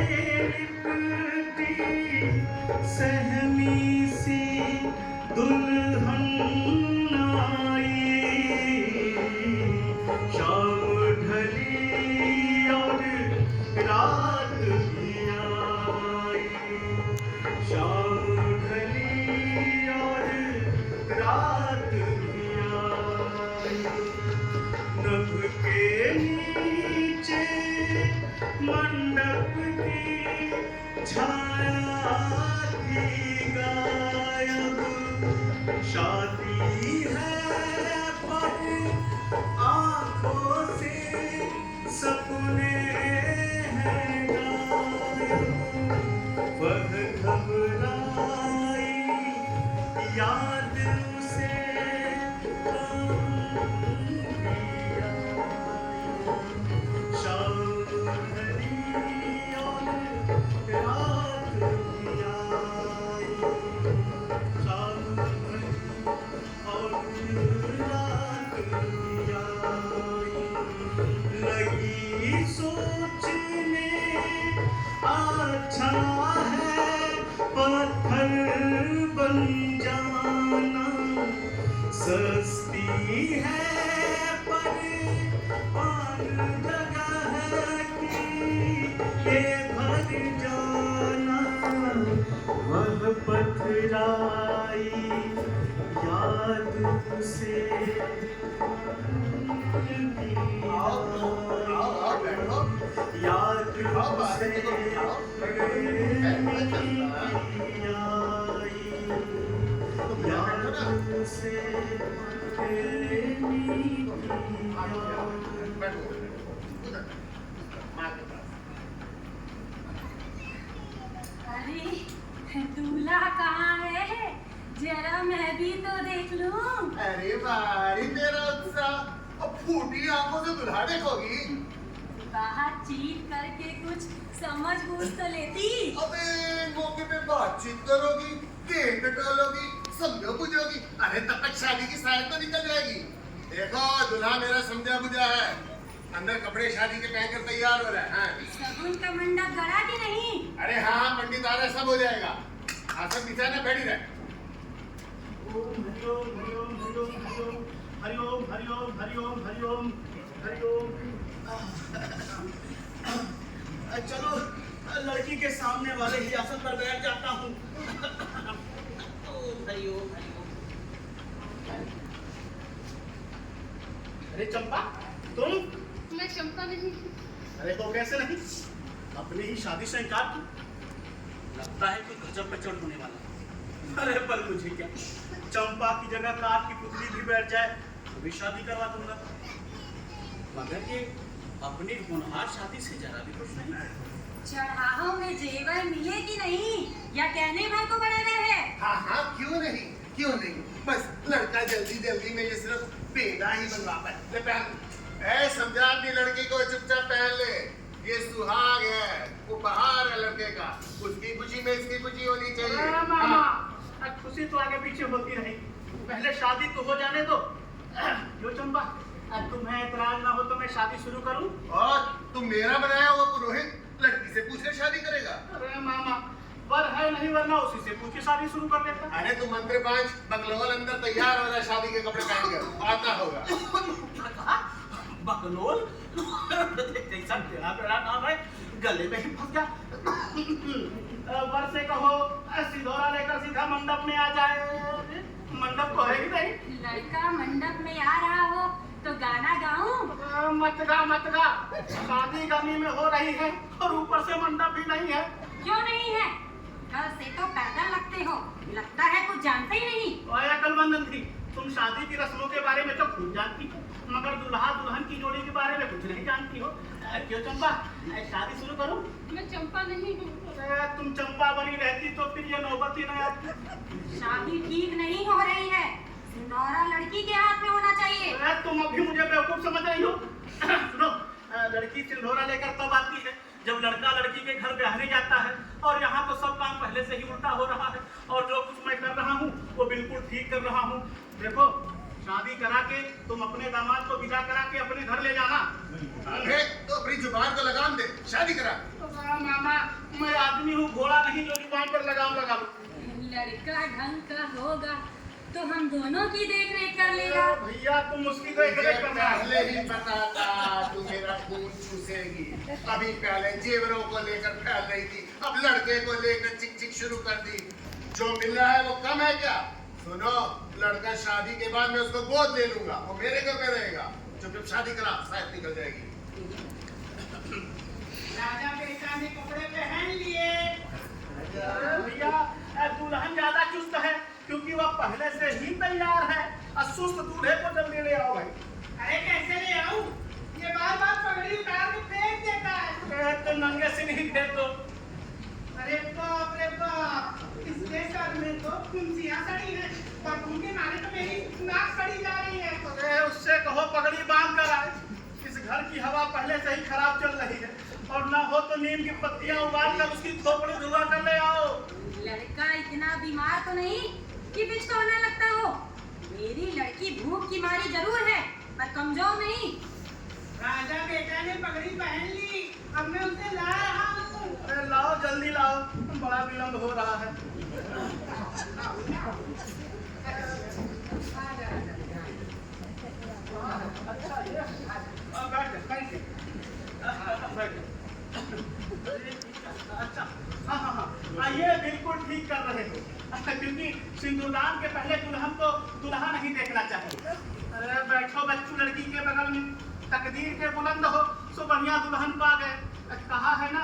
लिपटी सहमी सी दुल्हन आई, शाम ढली और रात भी आई, शाम ढली और रात भी आई। नभ के नीचे मंडप की छाया थी गायब, शादी है पर आंखों से सपने हैं गायब। वह घबराई याद उसे शाम ढली और रात भी आई, शाम ढली और रात भी आई। लगी सोचने अच्छा है पत्थर बन जाना, सस्ती है पर पान जगह की ये भर जाना। वह पथराई याद उसे याद उसे अरे दूल्हा कहाँ है? जरा मैं भी तो देख लूं। अरे भारी तेरा उत्साह, अब फूटी आंखों से दुल्हा देखोगी? बाहर चीट करके कुछ समझ बूझ तो लेती। अबे मौके पे बातचीत करोगी, देख टटोलोगी, समझो बुझोगी, अरे तब तक शादी की साइड तो निकल जाएगी। देखो दूल्हा मेरा समझा बुझा है, अंदर कपड़े शादी के पहनकर तैयार हो रहा है। शगुन का मंडप गड़ा कि नहीं? अरे हाँ पंडित आ रहे, सब हो जाएगा। आसन बिछाना, बैठी रहे। हरिओम हरिओम हरिओम हरिओम हरिओम हरिओम हरिओम हरिओम हरिओम। चलो लड़की के सामने वाले ही आसन पर बैठ जाता हूँ। हरिओम हरिओम। अरे चंपा तुम? मैं चंपा नहीं। अरे तो कैसे नहीं? अपनी ही शादी से इनकार की? लगता है कि गजब पे चढ़ होने वाला। अरे पर मुझे क्या, चंपा की जगह काठ की पुतली भी बैठ जाए तो भी शादी करवा दूंगा। मगर ये अपनी होनहार शादी से जरा भी खुश नहीं। चढ़ाहों में जेवर मिले कि नहीं, या कहने भर को बना रहे? हाँ हाँ क्यों नहीं, क्यों नहीं। बस लड़का जल्दी जल्दी में ये सिर्फ पेड़ा ही बनवा पाए। ले पहन। ऐ समझा अपनी लड़की को, चुपचाप पहन ले। ये सुहाग है, उपहार है लड़के का, उसकी खुशी में इसकी खुशी होनी चाहिए। मामा खुशी तो आगे पीछे होती रही, पहले शादी तो हो जाने दो। क्यों चंपा, तुम्हें एतराज ना हो तो मैं शादी शुरू करूं? और तुम मेरा बनाया हुआ पुरोहित लड़की से पूछ ले शादी करेगा? अरे मामा वर है नहीं, वरना उसी से पूछ के शादी शुरू कर देता। अरे तुम मंत्र पांच, बकलोल अंदर तैयार हो रहा है शादी के कपड़े पहन कर, आता होगा। बकलोल कैसा टेढ़ा पेड़ा नाम है, गले में ही फंस गया। वर से कहो सिंदूरा लेकर सीधा मंडप में आ जाए। मंडप को है ही नहीं। लड़का मंडप में आ रहा हो तो गाना गाऊं? मत गा, शादी गमी में हो रही है और ऊपर से मंडप भी नहीं है। क्यों नहीं है? घर से तो पैदल लगते हो, लगता है कुछ जानते ही नहीं। ओए अकलमंद थी, तुम शादी की रस्मों के बारे में तो खूब जानती हो, मगर दुल्हा दुल्हन की जोड़ी के बारे में कुछ नहीं जानती हो। क्यों चंपा, शादी शुरू करूं? मैं चंपा नहीं हूँ। तुम चंपा बनी रहती तो फिर ये नौबत ही न आती। शादी ठीक नहीं हो रही है, सिंदूरा लड़की के हाथ में होना चाहिए। तुम अभी मुझे बेवकूफ समझ रही हो? सुनो, लड़की सिंदूरा लेकर तब आती है जब लड़का लड़की के घर ब्याहने जाता है, और यहाँ तो सब काम पहले से ही उल्टा हो रहा है, और जो कुछ मैं कर रहा हूँ वो बिल्कुल ठीक कर रहा हूँ। देखो, शादी करा के तुम अपने दामाद को विदा करा के अपने घर ले जाना। तो अपनी जुबान को लगाम दे, शादी करा। मामा मैं आदमी हूँ, घोड़ा नहीं जो जुबान पर लगाम लगा लूं। लड़का ढंग का होगा तो हम दोनों की देख रेख कर लेगा। भैया तुम उसकी देख मुझे रेख कर रहे पहले ही पता था तू मेरा खून चूसेगी। अभी पहले जेवरों को लेकर फैल रही थी, अब लड़के को लेकर चिक चिक शुरू कर दी। जो मिल रहा है वो कम है क्या? सुनो, लड़का शादी के बाद मैं उसको गोद ले लूंगा, वो मेरे घर में रहेगा। जब शादी करा शायद निकल जाएगी। राजा बेटा ने कपड़े पहन लिए। भैया दुल्हन ज्यादा चुस्त है क्योंकि वह पहले से ही तैयार है। और सुस्त दूल्हे को जल्दी ले आओ भाई। अरे कैसे ले आऊं? ये बार बार पगड़ी उतार के फेंक देता है। तो नंगे से नहीं भेज दो। अरे बाप रे बाप, इसके सर में तो फुंसियां सड़ी है और उनके मारे तो मेरी नाक सड़ी जा रही है। अरे उससे कहो पगड़ी बांध कर आए। इस घर की हवा पहले से ही खराब चल रही है और ना हो तो नीम की पत्तियां उबाल कर उसकी खोपड़ी धुआ कर ले आओ। लड़का इतना बीमार तो नहीं कि बिच तो होने लगता हो। मेरी लड़की भूख की मारी जरूर है पर कमजोर नहीं। राजा बेटा ने पगड़ी पहन ली, अब मैं उसे ला रहा हूँ। अरे लाओ जल्दी लाओ, बड़ा विलंब हो रहा है। अच्छा ये बैठ। अच्छा हाँ, ये बिल्कुल ठीक कर रहे हो क्योंकि सिंदूरदान के पहले दुल्हन को दुल्हा नहीं देखना चाहिए। अरे बैठो बच्चू, लड़की के बगल में। तकदीर के बुलंद हो सो बढ़िया दुल्हन पा गए। कहा है ना,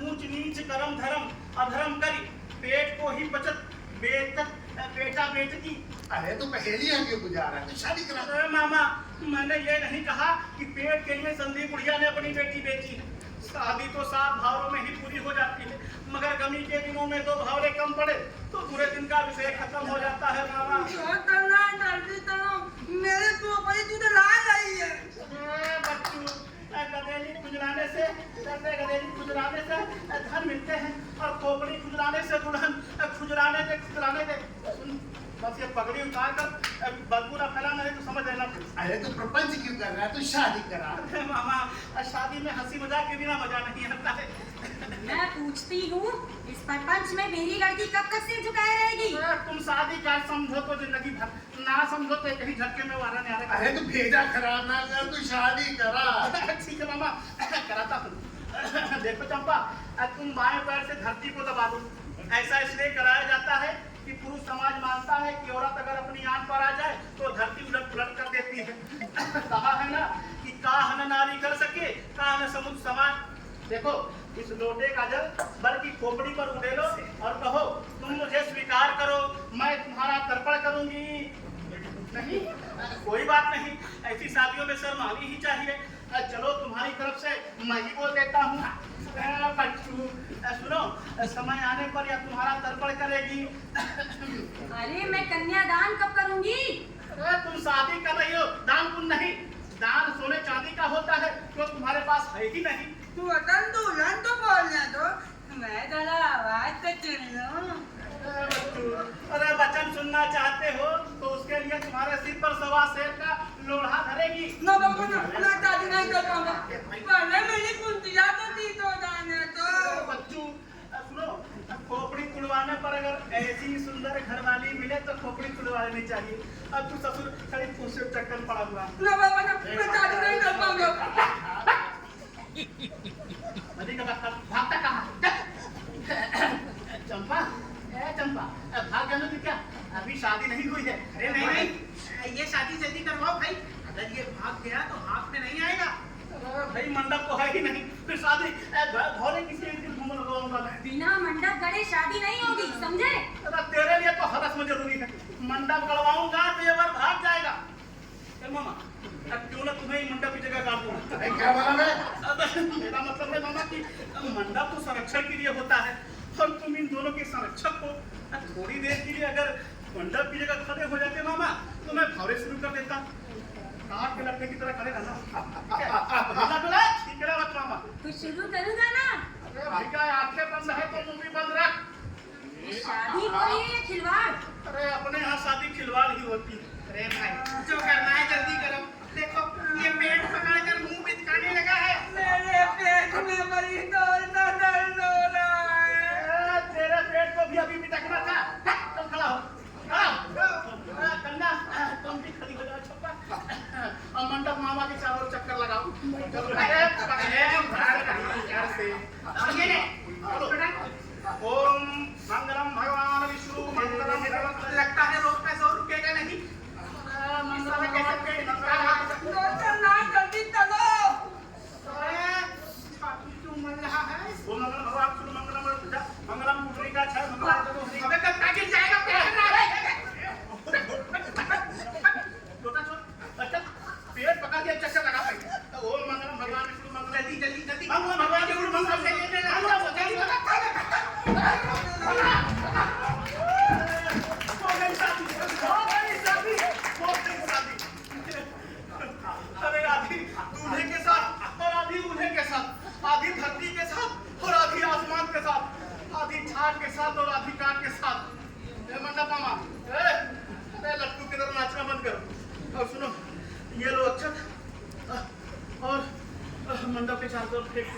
ऊंच नीच करम धर्म अधर्म करी, पेट को ही बचत बेटा बेटकी। अरे तो पहेलियां क्यों बुझा रहा है? तो शादी करा। अरे मामा मैंने ये नहीं कहा कि पेट के लिए संदीप बुढ़िया ने अपनी बेटी बेची है। शादी तो 7 भावरों में ही पूरी हो जाती है, मगर गमी के दिनों में 2 भावरे कम पड़े तो पूरे दिन का विषय खत्म हो जाता है। मामा मेरे तो बड़ी तुझे ला रही है। बच्चू, गधेली खुजलाने से धन मिलते हैं और खोपड़ी खुजलाने से दुल्हन खुजलाने दे। सुन, बस ये पगड़ी उतार कर बदबू न फैला, नहीं तो समझ लेना। अरे तो प्रपंच क्यों कर रहा है? तो शादी करा। मामा शादी में हंसी मजाक के बिना मजा नहीं आता है। मैं पूछती हूँ, इस प्रपंच में मेरी लड़की कब तक सिर झुकाए रहेगी? तुम शादी का समझो तो जिंदगी भर, ना समझो तो एक ही झटके में वारा नहीं आ अरे तो भेजा खराब ना कर, तू शादी करा। ठीक है मामा, कराता हूँ। देखो चंपा, तुम बाएं पैर से धरती को दबा दो। ऐसा इसलिए कराया जाता है कि पुरुष समाज मानता है कि औरत अगर अपनी आन पर आ जाए तो धरती उलट पुलट कर देती है। कहा है ना कि काह न नारी कर सके, काह न समुद्र समान। देखो इस लोटे का जल बल की खोपड़ी पर उड़ेलो और कहो तुम मुझे स्वीकार करो, मैं तुम्हारा तर्पण करूंगी। नहीं, कोई बात नहीं, ऐसी शादियों में शर्म आनी ही चाहिए। चलो तुम्हारी तरफ से मैं ही बोल देता हूँ। बच्चू सुनो, समय आने पर या तुम्हारा तर्पण करेगी। अरे मैं कन्यादान कब करूंगी? अरे तुम शादी कर रही हो, दान पुण्य नहीं। दान सोने चांदी का होता है जो तुम्हारे पास है ही नहीं। तू अतन दुल्हन तो बोलना तो मैं जरा आवाज तो सुन लूं। अरे वचन सुनना चाहते हो तो उसके लिए तुम्हारे सिर पर 1.25 सेर का लोढ़ा धरेगी। ना बाबू ना दादी नहीं कर पाऊंगा। पहले मेरी कुंतिया तो दी तो जाने तो। बच्चू सुनो, खोपड़ी तुड़वाने पर अगर ऐसी सुंदर घरवाली मिले तो खोपड़ी तुड़वा लेनी चाहिए। अब तू ससुर खड़ी फूसे चक्कर पड़ा हुआ। ना बाबा ना मैं दादी नहीं कर पाऊंगा। भागता कहाँ? चंपा, चंपा भाग जाने की क्या? अभी शादी नहीं हुई है। अरे नहीं, ये शादी जल्दी करवाओ भाई। अगर ये भाग गया तो हाथ में नहीं आएगा। भाई मंडप तो है ही नहीं, फिर शादी भोले किसी एक दिन घूम लगाऊंगा मैं। बिना मंडप गड़े शादी नहीं होगी, समझे? तेरे लिए तो हरस में जरूरी है। मंडप गड़वाऊंगा तो ये बार भाग जाएगा। मामा क्यों ना तुम्हें ही मंडप की जगह काट दूं? क्या बोला मैं? मेरा मतलब है मामा कि मंडप तो संरक्षण के लिए होता है और तुम इन दोनों के संरक्षक हो। थोड़ी देर के लिए अगर मंडप की जगह खड़े हो जाते मामा तो मैं भौरे शुरू कर देता। काट के लड़के की तरह खड़े रहना। ठीक है मत मामा। तो शुरू करूंगा ना। अरे भाई का आंखें बंद है तो मुंह भी बंद रख। शादी हो रही है खिलवाड़? अरे अपने यहाँ शादी खिलवाड़ ही होती है। अरे भाई जो करना है जल्दी करो। देखो ये पेट पकड़ कर मुंह बिचकाने लगा है। मेरे पेट में बड़ी दौड़ अरे आधी दूल्हे के साथ और आधी दूल्हे के साथ, आधी धरती के साथ और आधी आसमान के साथ, आधी छाट के साथ और आधी काट के साथ। ए मंडप मामा, अरे लट्टू की तरह नाचना बंद करो और सुनो, ये लो अक्षत और मंडप के चारों तरफ फेंक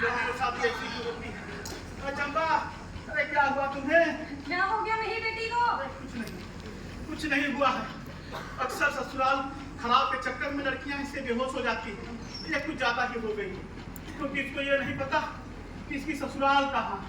लड़की के साथ ये ऐसी क्यों होती है? चंपा, अरे क्या हुआ तुम्हें? क्या हो गया मेरी बेटी को? कुछ नहीं हुआ है। अक्सर ससुराल खराब के चक्कर में लड़कियां इससे बेहोश हो जाती हैं। ये कुछ ज्यादा ही हो गई है, क्योंकि इसको ये नहीं पता कि इसकी ससुराल कहाँ है।